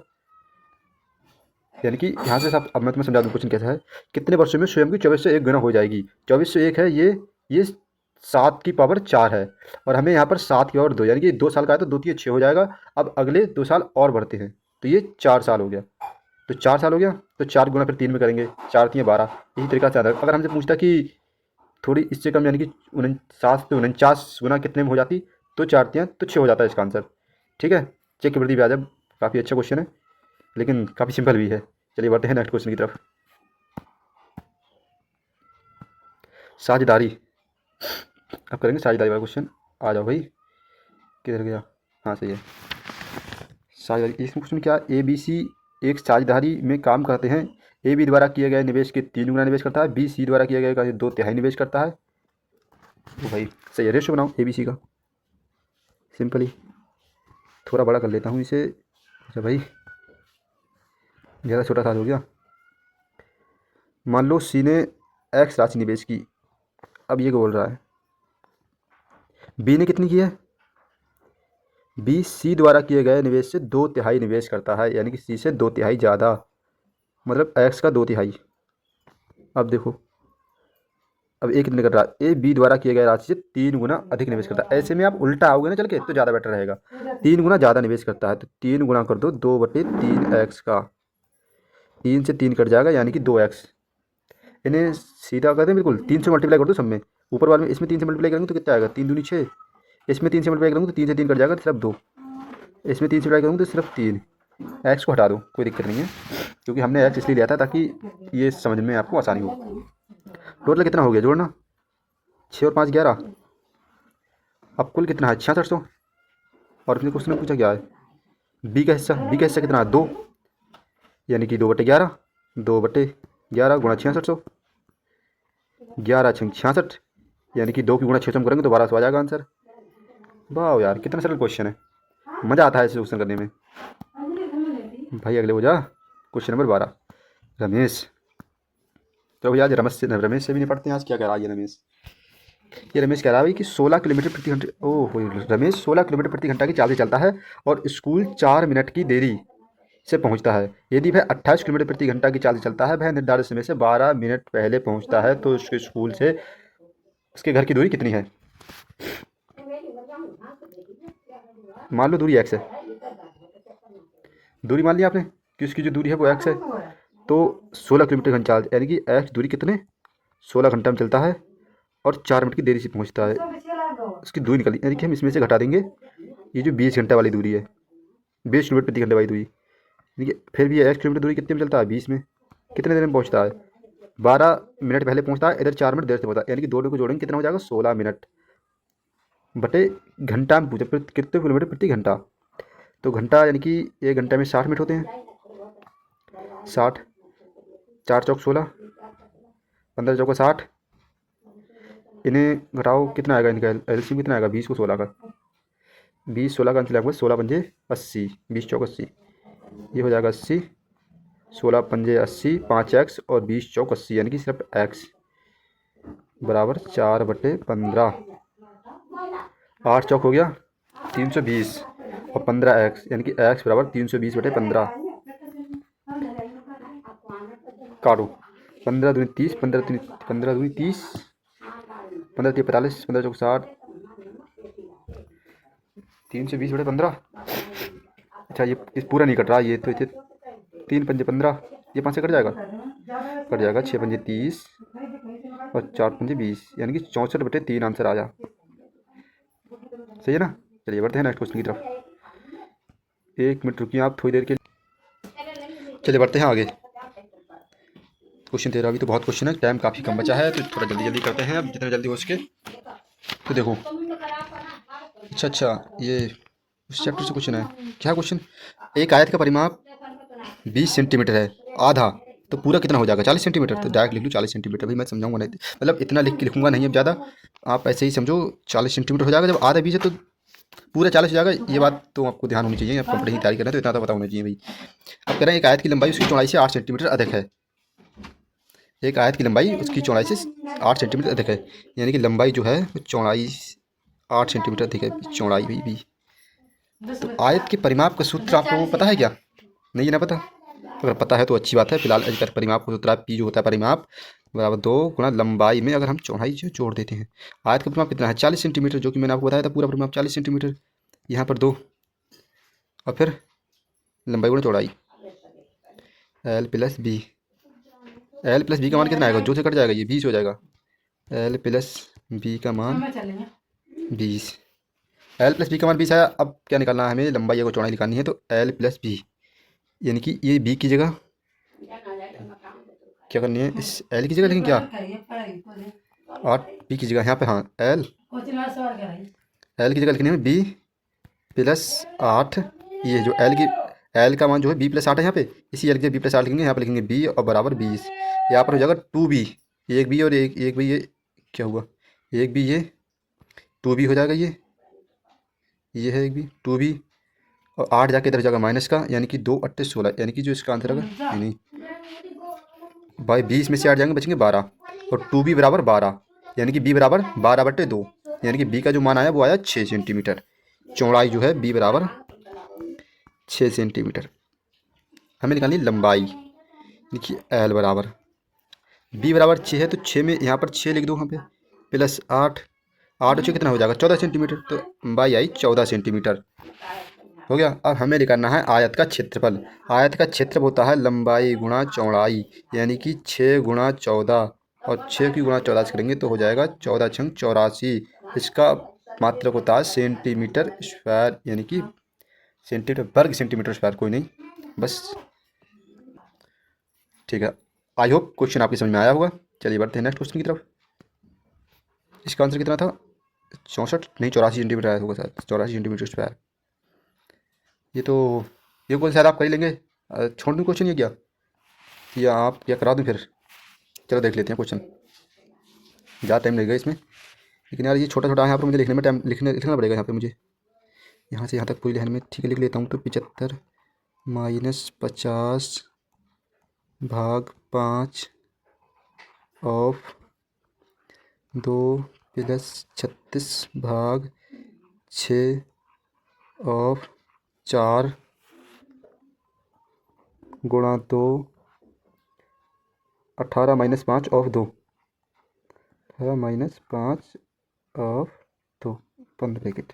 Speaker 1: यानी कि यहाँ से सब, अब मैं तुम्हें समझा दूँ क्वेश्चन कैसा है। कितने वर्षों में स्वयं की 2401 गुना हो जाएगी? 2401 है ये 7 की पावर 4 है, और हमें यहाँ पर 7 की पावर 2, यानी कि 2 साल का है तो 2 3 6 हो जाएगा। अब अगले 2 साल और बढ़ते हैं तो ये 4 साल हो गया। तो 4 साल हो गया, तो 4 गुना फिर 3 में करेंगे, 4 3 12। इसी तरीका से अगर हमसे पूछता कि थोड़ी इससे कम, यानी कि 7 से 49 गुना कितने में हो जाती, तो 4 3 तो 6 हो जाता है इसका आंसर। ठीक है, चक्रवृद्धि ब्याज काफ़ी अच्छा क्वेश्चन है, लेकिन काफ़ी सिंपल भी है। चलिए बढ़ते हैं नेक्स्ट क्वेश्चन की तरफ। साझेदारी। अब करेंगे साझेदारी वाला क्वेश्चन। आ जाओ भाई, किधर गया? हाँ सही है, साझेदारी। इस क्वेश्चन में क्या? ABC एक साझेदारी में काम करते हैं। AB द्वारा किए गए निवेश के 3 गुना निवेश करता है, BC द्वारा किए गए का 2/3 निवेश करता है। तो भाई सही है, रेशो बनाओ ABC का। सिंपली थोड़ा बड़ा कर लेता हूँ इसे। अच्छा भाई, ज़्यादा छोटा सा हो गया। मान लो C ने X राशि निवेश की। अब ये क्या बोल रहा है? B ने कितनी की है? B C द्वारा किए गए निवेश से 2/3 निवेश करता है, यानी कि C से 2/3 ज़्यादा, मतलब X का 2/3। अब देखो, अब A कितने कर रहा है? A B द्वारा किए गए राशि से 3 गुना अधिक निवेश करता है। ऐसे में आप उल्टा आओगे ना चल के, तो ज़्यादा बेटर रहेगा। 3 गुना ज़्यादा निवेश करता है, तो 3 गुना कर दो 2/3x का। 3 से 3 कट जाएगा, यानी कि 2x। इन्हें सीधा करते हैं बिल्कुल, 3 से मल्टीप्लाई कर दो सब में। ऊपर वाले में इसमें 3 से मल्टीप्लाई करेंगे तो कितना आएगा? 3 दूनी 6। इसमें 3 से मल्टीप्लाई करूँगा तो 3 से 3 कट जाएगा, सिर्फ 2। इसमें 3 से मल्टीप्लाई करूँगा तो सिर्फ 3। एक्स को हटा दो, कोई दिक्कत नहीं है, क्योंकि हमने एक्स इसलिए लिया था ताकि ये समझ में आपको आसानी हो। टोटल कितना हो गया जोड़ना? 6 और 5 11। अब कुल कितना है 6600। और फिर क्वेश्चन में पूछा क्या है, बी का हिस्सा कितना है 2, यानी कि 2/11, 2/11 गुणा 6600, 11 छंग 66, यानी कि 2 की गुणा 6 हम करेंगे तो 1200 आ जाएगा आंसर। वाह यार कितना सरल क्वेश्चन है, मज़ा आता है इसे क्वेश्चन करने में। भाई अगले हो जा, क्वेश्चन नंबर 12। रमेश, तो भैया आज रमेश से भी नहीं पढ़ते हैं। आज क्या कह रहा है ये रमेश, ये रमेश कह रहा है कि 16 किलोमीटर प्रति घंटे, ओह रमेश 16 किलोमीटर प्रति घंटा की चाल से चलता है और स्कूल 4 मिनट की देरी से पहुंचता है। यदि वह 28 किलोमीटर प्रति घंटा की चाल से चलता है, वह निर्धारित समय से 12 मिनट पहले पहुंचता है, तो उसके स्कूल से उसके घर की दूरी कितनी है। मान लो दूरी x है, दूरी मान लिया आपने कि उसकी जो दूरी है वो x है, तो 16 किलोमीटर घंटा चाल, यानी कि x दूरी कितने 16 घंटा में चलता है और 4 मिनट की देरी से पहुंचता है। उसकी दूरी निकली, यानी कि हम इसमें से घटा देंगे ये जो 20 घंटा वाली दूरी है, 20 किलोमीटर प्रति घंटे वाली दूरी, यानी कि फिर भी x किलोमीटर दूरी कितने में चलता है 20 में, कितने देर में पहुंचता है 12 मिनट पहले पहुंचता है, इधर 4 मिनट देर से पहुंचता है, यानी कि दोनों को जोड़ेंगे कितना हो जाएगा 16 मिनट बटे घंटा में पूछा कितने किलोमीटर प्रति घंटा, तो घंटा यानी कि 1 घंटा में 60 मिनट होते हैं, 60, 4 चौक 16, 15 चौका 60, इन्हें घटाओ कितना आएगा, इनका एलसीएम कितना आएगा 20 को 16 का, 20 16 का आंसर आएगा 16 पंजे 80, 20 चौक 80, ये हो जाएगा 80, 16 पंजे 80, 5x और 20 चौक 80, यानी कि सिर्फ x बराबर 4/15, 8 चौक हो गया 320 और 15x, यानी कि x बराबर 320/15। काटो 15 दूनी 30, 15 दूनी 30, 15 तीन 45, 15 चौक 60, 320/15। अच्छा ये पूरा नहीं कट रहा, ये तो इसे 3 पंजे 15, ये 5 से कट जाएगा 6 पंजे 30 और 4 पंजे 20, यानी कि 64/3 आंसर आ जा, सही है ना। चलिए बढ़ते हैं नेक्स्ट क्वेश्चन की तरफ। 1 मिनट रुकिए आप थोड़ी देर के लिए, चलिए बढ़ते हैं आगे। क्वेश्चन 13, अभी तो बहुत क्वेश्चन है, टाइम काफ़ी कम बचा है तो थोड़ा जल्दी जल्दी करते हैं, अब जितना जल्दी हो सके। तो देखो अच्छा ये उस चैप्टर से क्वेश्चन है, क्या क्वेश्चन, एक आयत का परिमाप 20 सेंटीमीटर है, आधा तो पूरा कितना हो जाएगा 40 सेंटीमीटर, तो डायरेक्ट लिख लूँ 40 सेंटीमीटर, भाई मैं समझाऊंगा नहीं, मतलब इतना लिखूंगा नहीं अब ज़्यादा, आप ऐसे ही समझो 40 सेंटीमीटर हो जाएगा, जब आधा 20 है तो पूरा 40 हो जाएगा, ये बात तो आपको ध्यान होनी चाहिए, आप कंपनी की तैयारी कर रहे हैं तो इतना तो पता होना चाहिए भाई। अब कह रहे हैं एक आयत की लंबाई उसकी चौड़ाई से 8 सेंटीमीटर अधिक है, एक आयत की लंबाई उसकी चौड़ाई से 8 सेंटीमीटर अधिक है, यानी कि लंबाई जो है वो चौड़ाई 8 सेंटीमीटर अधिक है, चौड़ाई भी। तो आयत के परिमाप का सूत्र आप लोगों को पता है क्या, नहीं है ना पता, अगर पता है तो अच्छी बात है। फिलहाल आयत का परिमाप का सूत्र पी जो होता है परिमाप बराबर 2 गुणा लंबाई में अगर हम चौड़ाई जो जोड़ देते हैं, आयत का परिमाप कितना है 40 सेंटीमीटर, जो कि मैंने आपको बताया था पूरा परिमाप 40 सेंटीमीटर, यहाँ पर 2 और फिर लंबाई गुणा चौड़ाई L plus B, L plus B का मान कितना आएगा, जो से कट जाएगा ये 20 हो जाएगा, एल प्लस बी का मान 20, एल प्लस बी का मान 20 आया। अब क्या निकालना है हमें, लंबाई को चौड़ाई निकालनी है, तो एल प्लस बी, यानी कि ये बी की जगह क्या करनी है, इस एल की जगह लेकिन क्या 8 बी की जगह यहाँ पे, हाँ एल की जगह लिखनी है बी प्लस 8, ये जो एल का मान जो है बी प्लस 8 है यहाँ पे, इसी एल के बी प्लस 8 लिखेंगे, यहाँ पे लिखेंगे बी और बराबर 20, यहाँ पर हो जाएगा 2b, एक बी और एक बी, ये क्या हुआ एक बी, ये 2b हो जाएगा, ये है एक बी 2b, और 8 जाके इधर जाएगा माइनस का, यानी कि 2 8 16, यानी कि जो इसका आंसर होगा नहीं भाई 20 में से 8 जाएंगे बचेंगे 12, और 2b बराबर 12, यानी कि b बराबर 12/2, यानी कि b का जो मान आया वो आया 6 सेंटीमीटर, चौड़ाई जो है b बराबर 6 सेंटीमीटर। हमें निकालनी लंबाई, देखिए एल बराबर b बराबर 6 है, तो 6 में यहाँ पर 6 लिख दो यहाँ पे, प्लस 8, 8 और 6 कितना हो जाएगा 14 सेंटीमीटर, तो लंबाई आई 14 सेंटीमीटर हो गया। अब हमें निकालना है आयत का क्षेत्रफल, आयत का क्षेत्रफल होता है लंबाई गुणा चौड़ाई, यानी कि 6 गुणा 14, और 6 की गुणा 14 से करेंगे तो हो जाएगा 14 छंग 84, इसका मात्रक होता है सेंटीमीटर स्क्वायर, यानी कि सेंटीमीटर वर्ग सेंटीमीटर स्क्वायर, कोई नहीं बस ठीक है। आई होप क्वेश्चन आपकी समझ में आया होगा। चलिए बढ़ते हैं नेक्स्ट क्वेश्चन की तरफ। इसका आंसर कितना था 64 नहीं 84 सेंटीमीटर आया होगा शायद, 84 सेंटीमीटर स्क्वायर। ये तो ये क्वेश्चन शायद आप कर ही लेंगे। छोड़ दूँ क्वेश्चन ये क्या, या आप क्या करा दूँ फिर? चलो देख लेते हैं क्वेश्चन, ज़्यादा टाइम लगेगा इसमें, लेकिन यार ये छोटा छोटा है, यहाँ पर मुझे लिखने में टाइम लिखना पड़ेगा यहाँ पे मुझे, यहाँ से यहाँ तक पूरी लाइन में। ठीक है, लिख लेता हूँ। तो 75 माइनस 50 भाग 5 ऑफ 2 प्लस 36 भाग 6 ऑफ 4 गुणा 2 18 माइनस 5 ऑफ 2, 18 माइनस 5 ऑफ 2 बंद ब्रैकेट।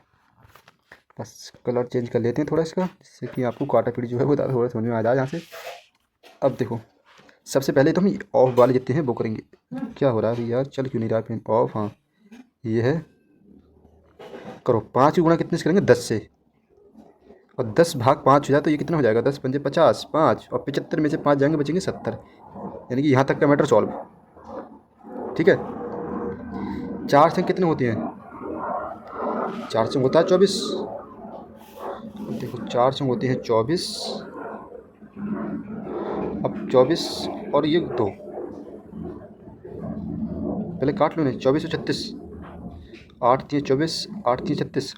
Speaker 1: बस कलर चेंज कर लेते हैं थोड़ा इसका, जिससे कि आपको काटा पीढ़ी जो है वो थोड़ा समझ में आ जाए यहाँ से। अब देखो, सबसे पहले तो हम ऑफ वाले जितने हैं वो करेंगे। क्या हो रहा है यार, चल क्यों नहीं रहा पेन ऑफ? हाँ ये है, करो। 5 की गुणा कितने से करेंगे? 10 से, और 10 भाग 5 हो जाए तो ये कितना हो जाएगा? 10 पंजे 50, 5 और 75 में से 5 जाएंगे, बचेंगे 70। यानी कि यहाँ तक का मैटर सॉल्व। ठीक है, 4 से कितने होते हैं? 4 से होता है 24। देखो 4 से होते हैं 24। अब 24 और ये 2 पहले काट लो। नहीं 24 और 36, 8 3 24, 8 3 36,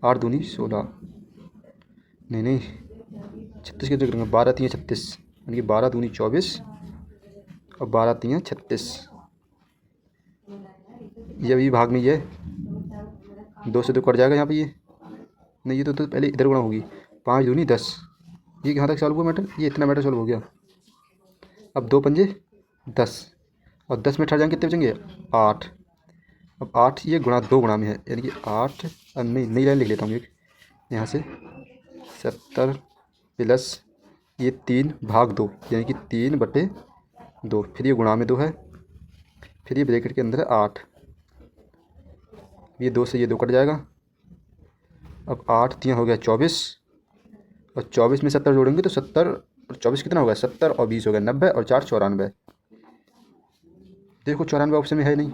Speaker 1: 8 दूनी 16, नहीं नहीं 36 कितने करेंगे? 12 3 36, यानी कि 12 दूनी 24 और 12 3 36। ये अभी भाग में ये 2 से 2 कट जाएगा यहाँ पे, ये नहीं, ये तो पहले इधर गुणा होगी। 5 दूनी 10, ये यहाँ तक सॉल्व हुआ मैटर, ये इतना मैटर सॉल्व हो गया। अब 2 पंजे 10 और 10 में 18 जाएंगे, कितने बचेंगे? 8। अब 8 ये गुणा 2 गुणा में है, यानी कि 8, नहीं नई लाइन लिख लेता हूँ एक यहाँ से, 70 प्लस ये 3 भाग 2, यानी कि 3/2, फिर ये गुणा में 2 है, फिर ये ब्रैकेट के अंदर है 8। ये 2 से ये 2 कट जाएगा। अब 8 3 हो गया 24, और 24 में 70 जोड़ेंगे तो 70 और 24 कितना होगा? 70 और 20 हो गया 90, और 4 94। देखो 94 ऑप्शन में है नहीं,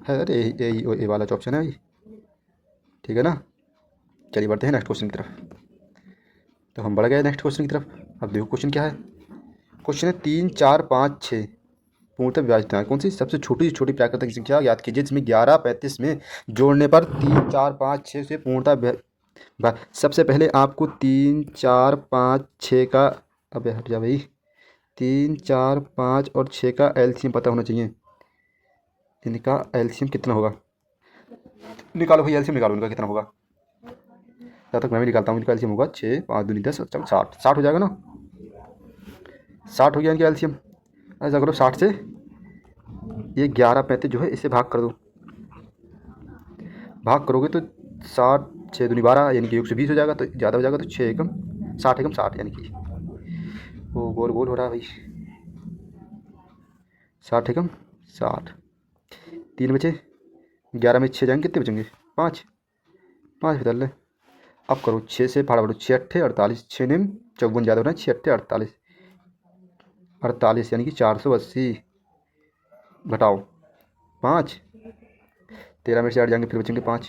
Speaker 1: है? अरे ये वाला जो ऑप्शन है भाई। ठीक है ना, चलिए बढ़ते हैं नेक्स्ट क्वेश्चन की तरफ। तो हम बढ़ गए नेक्स्ट क्वेश्चन की तरफ। अब देखो क्वेश्चन क्या है। क्वेश्चन है 3 4 5 6 पूर्णतः विभाजित है। कौन सी? सबसे छोटी से छोटी प्राकृतिक संख्या याद कीजिए जिसमें 11 35 में जोड़ने पर 3 4 5 6 से पूर्णतः सबसे पहले आपको 3 4 5 6 का, अबे हट जा भाई, 3 4 5 और 6 का एलसीएम पता होना चाहिए। इनका एलसीएम कितना होगा? निकालो भाई, एलसीएम निकालो इनका कितना होगा। जब तक मैं भी निकालता हूँ। इनका एलसीएम होगा 6 5 दूनी 10 और 60, 60 हो जाएगा ना? 60 हो गया इनका एलसीएम। ऐसा करो 60 से ये 11 35 जो है इसे भाग कर दो। भाग करोगे तो 60 6 दूनी 12, यानी कि 120 हो जाएगा। तो ज़्यादा हो जाएगा तो 6 एकम 60 एकम 60, यानी कि वो गोल गोल हो रहा है भाई। 60 एकम 60, 3 बचे, 11 में 6 जाएंगे, कितने बचेंगे? 5, 5 बदल ले। अब करो 6 से भाड़ा बढ़ो, 6 8 48, 6 निम 54, ज़्यादा हो रहा है, 6 8 48, 48 यानी कि 480 घटाओ 5, 13 में से 8 जाएंगे, फिर बचेंगे 5,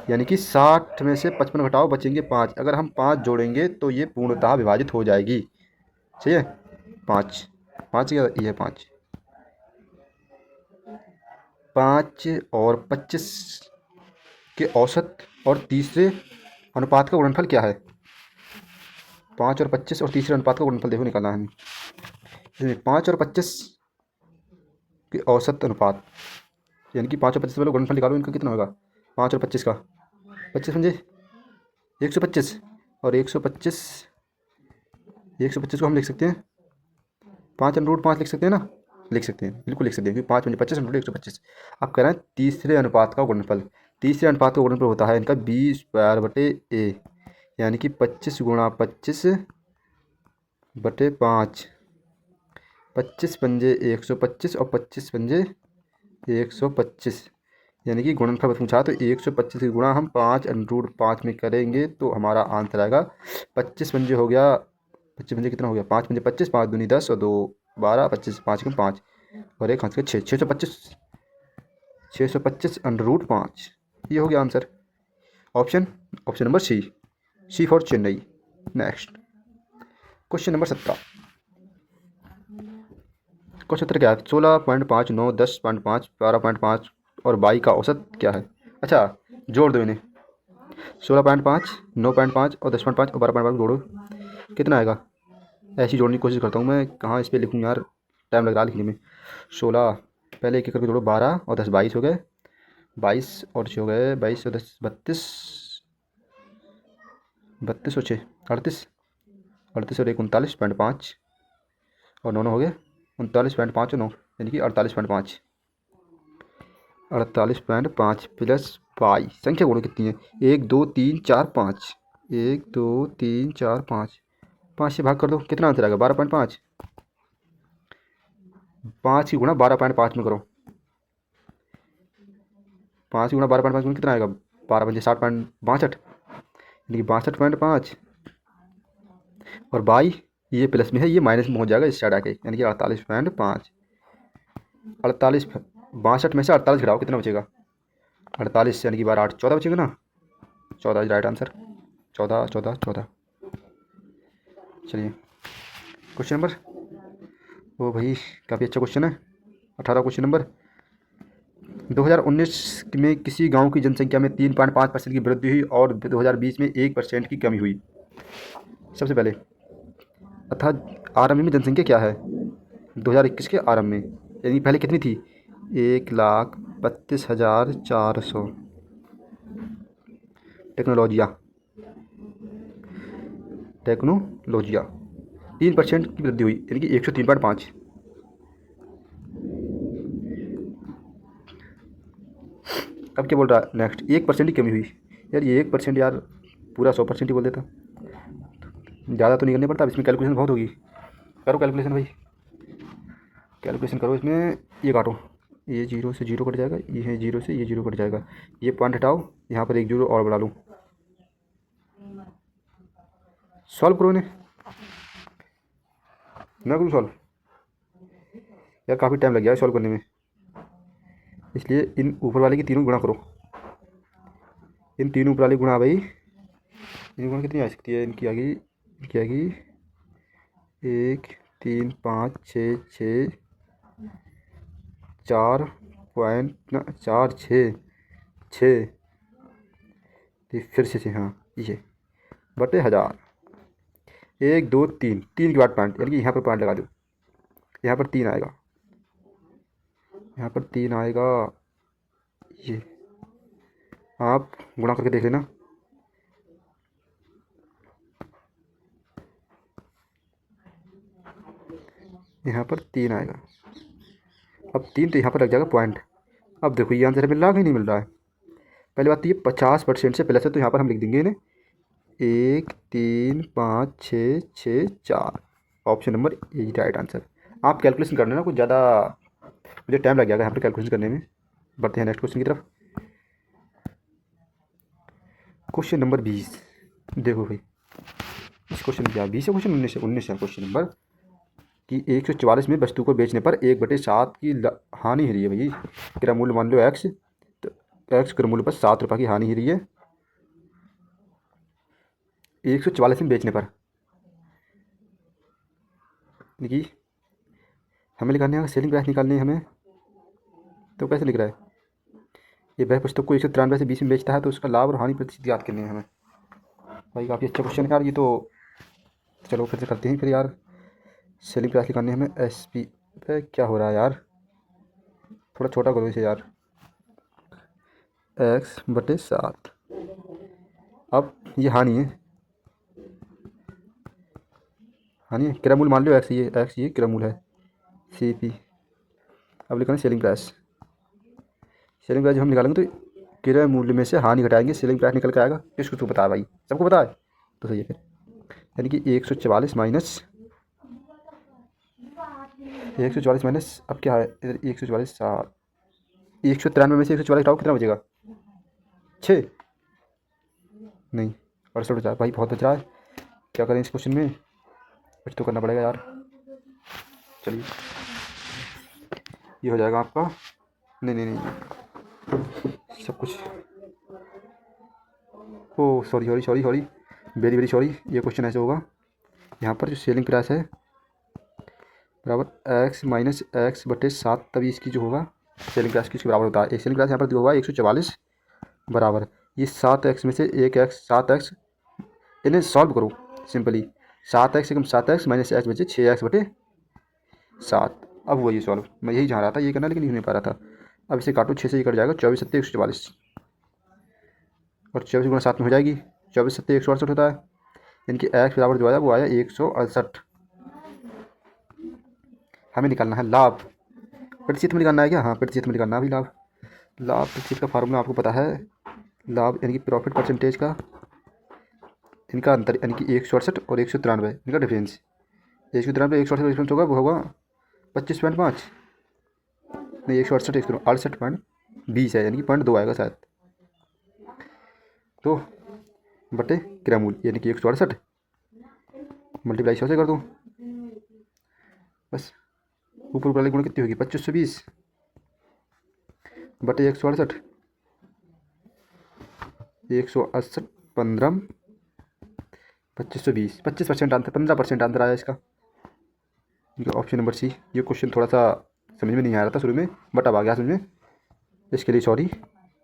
Speaker 1: यानी कि 60 में से 55 घटाओ, बचेंगे 5। अगर हम 5 जोड़ेंगे तो ये पूर्णतः विभाजित हो जाएगी। सही है, 5 5 क्या ये है? 5 5 और 25 के औसत और तीसरे अनुपात का गुणनफल क्या है? 5 और 25 और तीसरे अनुपात का गुणनफल देखो निकालना है हमें। इसमें 5 और 25 के औसत अनुपात, यानी कि 5 और 25 वाला गुणनफल निकालो, इनका कितना होगा? 5 और 25 का 25 समझे 125, और 125 को हम लिख सकते हैं 5√5 लिख सकते हैं ना? लिख सकते हैं, बिल्कुल लिख सकते हैं, क्योंकि 5 पंजे 25 √ 125। अब कह रहे हैं तीसरे अनुपात का गुणनफल। तीसरे अनुपात का गुणनफल होता है इनका B²/A, यानी कि 25 गुणा 25 बटे 5, 25 पंजे 125 और 25 पंजे 125, यानी कि गुणनफल पूछा तो 125 की गुणा हम 5√5 में करेंगे तो हमारा आंसर आएगा 25 पंजे हो गया, 25 पंजे कितना हो गया? 5 पंजे 25, 5 दूनी 10 और 2 12, 25 5 कम 5 और 1 हाथ के 6, 625 625 √5, ये हो गया answer. Option number C for Chennai. Next question number 17। Question 17 क्या है? 16.5, 9, 10.5, 12.5 और 22 का औसत क्या है? अच्छा, जोड़ दो इन्हें। 16.5, 9.5 और 10.5 और 12.5 जोड़ो, कितना आएगा? ऐसी जोड़ने की कोशिश करता हूँ मैं, कहाँ इस पर लिखूँ यार, टाइम लग रहा है लिखने में। 16 पहले एक एक करके जोड़ो, 12 और 10 22 हो गए, 22 और 6 हो गए, 22 और 10 32, 32 और 6 38, 38 और 1 39.5 और 9 हो गए 39.5 और 9, यानी कि 48.5। 48.5 प्लस 22, संख्या गुणो कितनी है? 1 2 3 4 5, 1 2 3 4 5, 5 से भाग कर दो, कितना आंसर आएगा? 12.5। 5 की गुणा 12.5 में करो, 5 की गुणा 12.5 में कितना आएगा? 12 × 60.62, यानी कि 62.5 और 22 ये प्लस में है, ये माइनस में हो जाएगा इस साइड आके, यानी कि 48.5। 48 62 में से 48 घटाओ, कितना बचेगा? 48 यानी कि 12 8 14 बचेगा ना। 14 इज राइट आंसर। 14 14 14। चलिए क्वेश्चन नंबर, ओ भाई काफ़ी अच्छा क्वेश्चन है। 18 क्वेश्चन नंबर। 2019 में किसी गांव की जनसंख्या में 3.5% की वृद्धि हुई और 2020 में 1% की कमी हुई। सबसे पहले अर्थात आरंभ में जनसंख्या क्या है 2021 के आरंभ में, यानी पहले कितनी थी? 1,32,400। टेक्नोलॉजिया 3% की वृद्धि हुई, यानी कि 103.5। अब क्या बोल रहा है नेक्स्ट? 1% की कमी हुई। यार ये 1% यार, पूरा 100% ही बोल देता, ज़्यादा तो नहीं करना पड़ता। अब इसमें कैलकुलेशन बहुत होगी, करो कैलकुलेशन भाई, कैलकुलेशन करो इसमें। ये काटो, ये 0 से 0 कट जाएगा, ये है 0 से ये 0 कट जाएगा, ये पॉइंट हटाओ, यहाँ पर एक 0 और बढ़ा लूँ। सॉल्व करो इन्हें, मैं करूँ सॉल्व? यार काफ़ी टाइम लग गया है सॉल्व करने में, इसलिए इन ऊपर वाले की तीनों गुणा करो। इन तीनों ऊपर वाली गुणा भाई, इनकी गुणा कितनी आ सकती है? इनकी आएगी 1 3 5 6 6 4.4 6 फिर से हाँ, ये बटे 1000। 1 2 3 3 के बाद पॉइंट, यानी कि यहाँ पर पॉइंट लगा दो, यहाँ पर 3 आएगा, यहाँ पर 3 आएगा। ये आप गुणा करके देख लेना। यहाँ पर 3 आएगा, अब 3 तो यहाँ पर लग जाएगा पॉइंट। अब देखो ये आंसर मिल रहा है कि नहीं मिल रहा है? पहली बात तो ये 50% से प्लस है, तो यहाँ पर हम लिख देंगे इन्हें 1 3 5 6 6 4। Option number A right answer. आप कैलकुलेशन कर लेना, कुछ ज़्यादा मुझे टाइम लग जाएगा यहाँ पर कैलकुलेशन करने में। बढ़ते हैं नेक्स्ट क्वेश्चन की तरफ। Question number 20। देखो भाई इस क्वेश्चन क्या 20 है, क्वेश्चन 19 है क्वेश्चन नंबर, कि 144 में वस्तु को बेचने पर 1/7 की हानि हो रही है भाई। क्रय मूल्य मान लो x, तो x क्रय मूल्य पर 7 रुपये की हानि हो रही है 144 में बेचने पर। देखिए हमें निकालने है सेलिंग प्राइस निकालनी है हमें, तो कैसे लिख रहा है? ये वह पुस्तक को 193 से 20 में बेचता है, तो उसका लाभ और हानि प्रतिशत याद करनी है हमें। भाई काफ़ी अच्छा क्वेश्चन है यार ये तो। चलो फिर से करते हैं फिर यार, सेलिंग प्राइस निकालनी है हमें। SP पे क्या हो रहा है यार, थोड़ा छोटा करो इसे यार। x/7, अब ये हानि है, हानि है, क्रय मूल्य मान लो x, ये क्रय मूल्य है CP। अब लिखना सेलिंग प्राइस। सेलिंग प्राइस जब हम निकालेंगे तो क्रय मूल्य में से हानि घटाएंगे, सेलिंग प्राइस निकल के आएगा। किसको तू बता भाई, सबको पता है तो सही है फिर। यानी कि 144 माइनस 144 माइनस, अब क्या है इधर 144 7, 193 में से 144 घटाओ, कितना बचेगा? 6 नहीं 68 बचा भाई, बहुत बच रहा है। क्या करें इस क्वेश्चन में, कुछ तो करना पड़ेगा यार। चलिए ये हो जाएगा आपका, नहीं नहीं नहीं सब कुछ। Oh sorry sorry sorry sorry, very very sorry. ये क्वेश्चन ऐसे होगा, यहाँ पर जो सेलिंग प्राइस है बराबर एक्स माइनस एक्स बटे 7, तभी इसकी जो होगा सेलिंग प्राइस किसके बराबर होता है। एक सेलिंग प्राइस यहाँ पर दिया हुआ 144 बराबर ये 7x में से एक एक्स 7x, इन्हें सॉल्व करो सिंपली। 7x एकम 7x माइनस एक्स बचे 6x बटे 7। अब हुआ ये सॉल्व, मैं यही चाह रहा था ये करना, लेकिन नहीं हो पा रहा था। अब इसे काटो, 6 से ये कट जाएगा, 24 सत्ते 144 और 24 गुणा 7 में हो जाएगी, 24 सत्ते 168 होता है। इनकी एक्स बराबर जो आया वो आया 168। हमें निकालना है लाभ, प्रतिशत में निकालना है क्या? हाँ प्रतिशत में निकालना है अभी लाभ। लाभ प्रतिशत का फार्मूला आपको पता है, लाभ यानी कि प्रॉफिट परसेंटेज का इनका अंतर यानी कि 168 और 193 इनका डिफरेंस। 193 168 का डिफरेंस होगा, वो होगा 25.5, नहीं 168 68.20 है, यानी कि 0.2 आएगा शायद। तो बटे ग्रामूल यानी कि 168 मल्टीप्लाई 100 से कर दो, बस ऊपर वाले गुण कितनी होगी 2520 बटे 168, 168 15 2520, 25% आंसर, 15% आंसर आया इसका। Option number C. ये क्वेश्चन थोड़ा सा समझ में नहीं आ रहा था शुरू में, बट अब आ गया समझ में, इसके लिए सॉरी।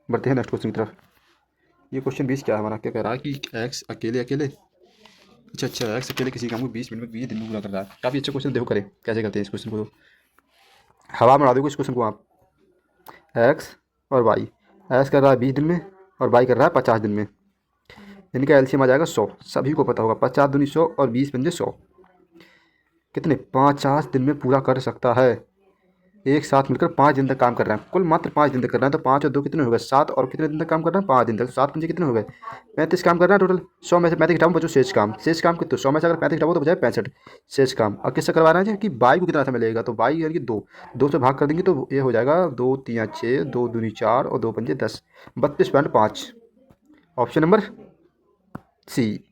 Speaker 1: बढ़ते हैं नेक्स्ट क्वेश्चन की तरफ। ये क्वेश्चन 20 क्या है हमारा, क्या कह रहा है कि एक्स अकेले अकेले, अच्छा एक्स अकेले किसी काम को 20 मिनट में 20 दिन में पूरा कर रहा है। काफ़ी अच्छा क्वेश्चन, देखो करें कैसे करते हैं इस क्वेश्चन को। तो हवा में उड़ा दोगे इस क्वेश्चन को आप। एक्स और वाई, एक्स कर रहा है 20 दिन में और वाई कर रहा है 50 दिन में। इनका एलसीएम आ जाएगा 100, सभी को पता होगा 50 दूनी 100 और 20 बन जाए 100, कितने 50 दिन में पूरा कर सकता है। एक साथ मिलकर 5 दिन तक काम कर रहे हैं, कुल मात्र 5 दिन तक कर रहे हैं। तो 5 और 2 कितने हो गए 7, और कितने दिन तक काम कर रहे हैं 5 दिन तक। तो 7 पंजे कितने हो गए 35 काम कर रहे हैं टोटल। 100 में से 35 घटाओ बचो शेष काम, शेष काम कितने 100 में से अगर 35 घटाओ तो बचाए 65 शेष काम। और किससे करवा रहे हैं कि बाई को कितना समय लगेगा, तो बाई यानी कि 2 से भाग कर देंगे तो ये हो जाएगा 2 3 6, 2 दूनी 4 और 2 पंजे 10, 32.5। ऑप्शन नंबर सी।